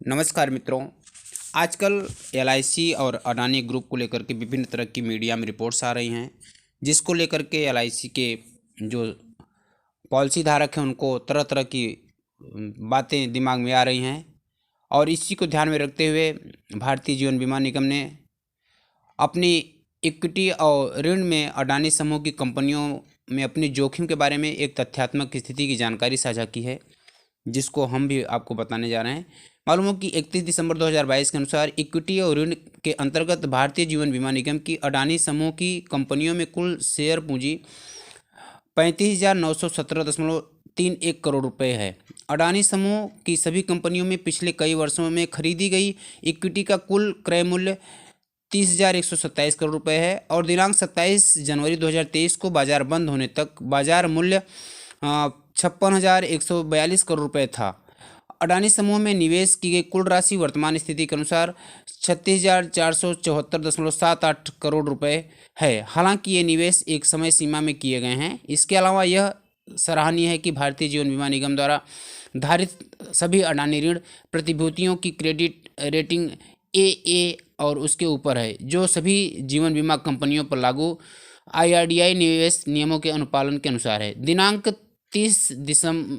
नमस्कार मित्रों। आजकल एलआईसी और अडानी ग्रुप को लेकर के विभिन्न तरह की मीडिया में रिपोर्ट्स आ रही हैं, जिसको लेकर के एलआईसी के जो पॉलिसी धारक हैं उनको तरह तरह की बातें दिमाग में आ रही हैं। और इसी को ध्यान में रखते हुए भारतीय जीवन बीमा निगम ने अपनी इक्विटी और ऋण में अडानी समूह की कंपनियों में अपनी जोखिम के बारे में एक तथ्यात्मक स्थिति की जानकारी साझा की है, जिसको हम भी आपको बताने जा रहे हैं। मालूम हो कि 31 दिसंबर 2022 के अनुसार इक्विटी और ऋण के अंतर्गत भारतीय जीवन बीमा निगम की अडानी समूह की कंपनियों में कुल शेयर पूंजी 35,917.31 करोड़ रुपए है। अडानी समूह की सभी कंपनियों में पिछले कई वर्षों में खरीदी गई इक्विटी का कुल क्रय मूल्य 30,127 करोड़ रुपए है और दिनांक 27 जनवरी 2023 को बाजार बंद होने तक बाजार मूल्य 56,142 करोड़ रुपए था। अडानी समूह में निवेश की गई कुल राशि वर्तमान स्थिति के अनुसार 36,474.78 करोड़ रुपए है। हालांकि ये निवेश एक समय सीमा में किए गए हैं। इसके अलावा यह सराहनीय है कि भारतीय जीवन बीमा निगम द्वारा धारित सभी अडानी ऋण प्रतिभूतियों की क्रेडिट रेटिंग AA और उसके ऊपर है, जो सभी जीवन बीमा कंपनियों पर लागू IRDAI निवेश नियमों के अनुपालन के अनुसार है। दिनांक 30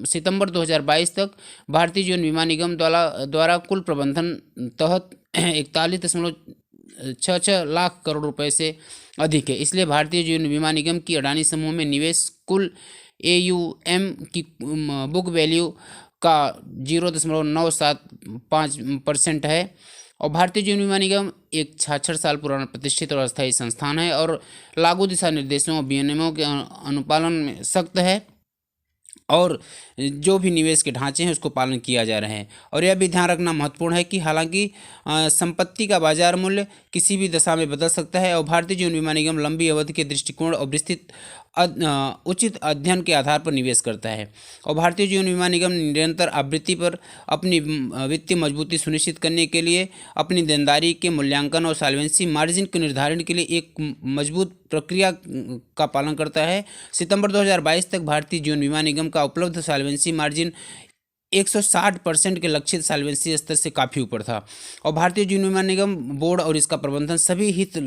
सितंबर 2022 तक भारतीय जीवन बीमा निगम द्वारा कुल प्रबंधन तहत 41.66 लाख करोड़ रुपए से अधिक है। इसलिए भारतीय जीवन बीमा निगम की अडानी समूह में निवेश कुल AUM की बुक वैल्यू का 0.975% है। और भारतीय जीवन बीमा निगम एक 66 साल पुराना प्रतिष्ठित और अस्थायी संस्थान है और लागू दिशा निर्देशों और विनियमों के अनुपालन में सख्त है और जो भी निवेश के ढांचे हैं उसको पालन किया जा रहा है। और यह भी ध्यान रखना महत्वपूर्ण है कि हालांकि संपत्ति का बाजार मूल्य किसी भी दशा में बदल सकता है और भारतीय जीवन बीमा निगम लंबी अवधि के दृष्टिकोण और विस्तृत उचित अध्ययन के आधार पर निवेश करता है। और भारतीय जीवन बीमा निगम निरंतर आवृत्ति पर अपनी वित्तीय मजबूती सुनिश्चित करने के लिए अपनी देनदारी के मूल्यांकन और सॉल्वेंसी मार्जिन के निर्धारण के लिए एक मजबूत प्रक्रिया का पालन करता है। सितंबर 2022 तक भारतीय जीवन बीमा निगम का उपलब्ध सॉल्वेंसी मार्जिन 160% के लक्षित सॉल्वेंसी स्तर से काफ़ी ऊपर था। और भारतीय जीवन बीमा निगम बोर्ड और इसका प्रबंधन सभी हित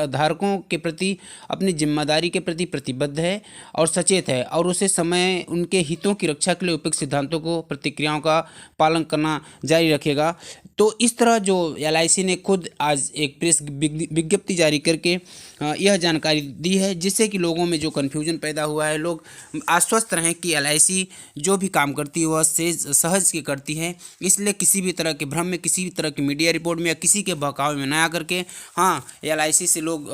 धारकों के प्रति अपनी जिम्मेदारी के प्रति प्रतिबद्ध है और सचेत है और उसे समय उनके हितों की रक्षा के लिए उपयुक्त सिद्धांतों को प्रतिक्रियाओं का पालन करना जारी रखेगा। तो इस तरह जो LIC ने खुद आज एक प्रेस विज्ञप्ति जारी करके यह जानकारी दी है, जिससे कि लोगों में जो कन्फ्यूजन पैदा हुआ है, लोग आश्वस्त रहें कि LIC जो भी काम करती है वह सहज के करती है। इसलिए किसी भी तरह के भ्रम में, किसी भी तरह की मीडिया रिपोर्ट में या किसी के बहकावे में न आकर के LIC से लोग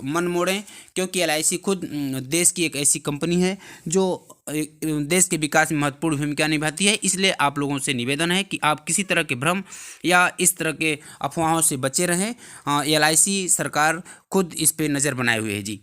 मन मोड़ें, क्योंकि LIC खुद देश की एक ऐसी कंपनी है जो देश के विकास में महत्वपूर्ण भूमिका निभाती है। इसलिए आप लोगों से निवेदन है कि आप किसी तरह के भ्रम या इस तरह के अफवाहों से बचे रहें। LIC सरकार खुद इस पे नज़र बनाए हुए है जी।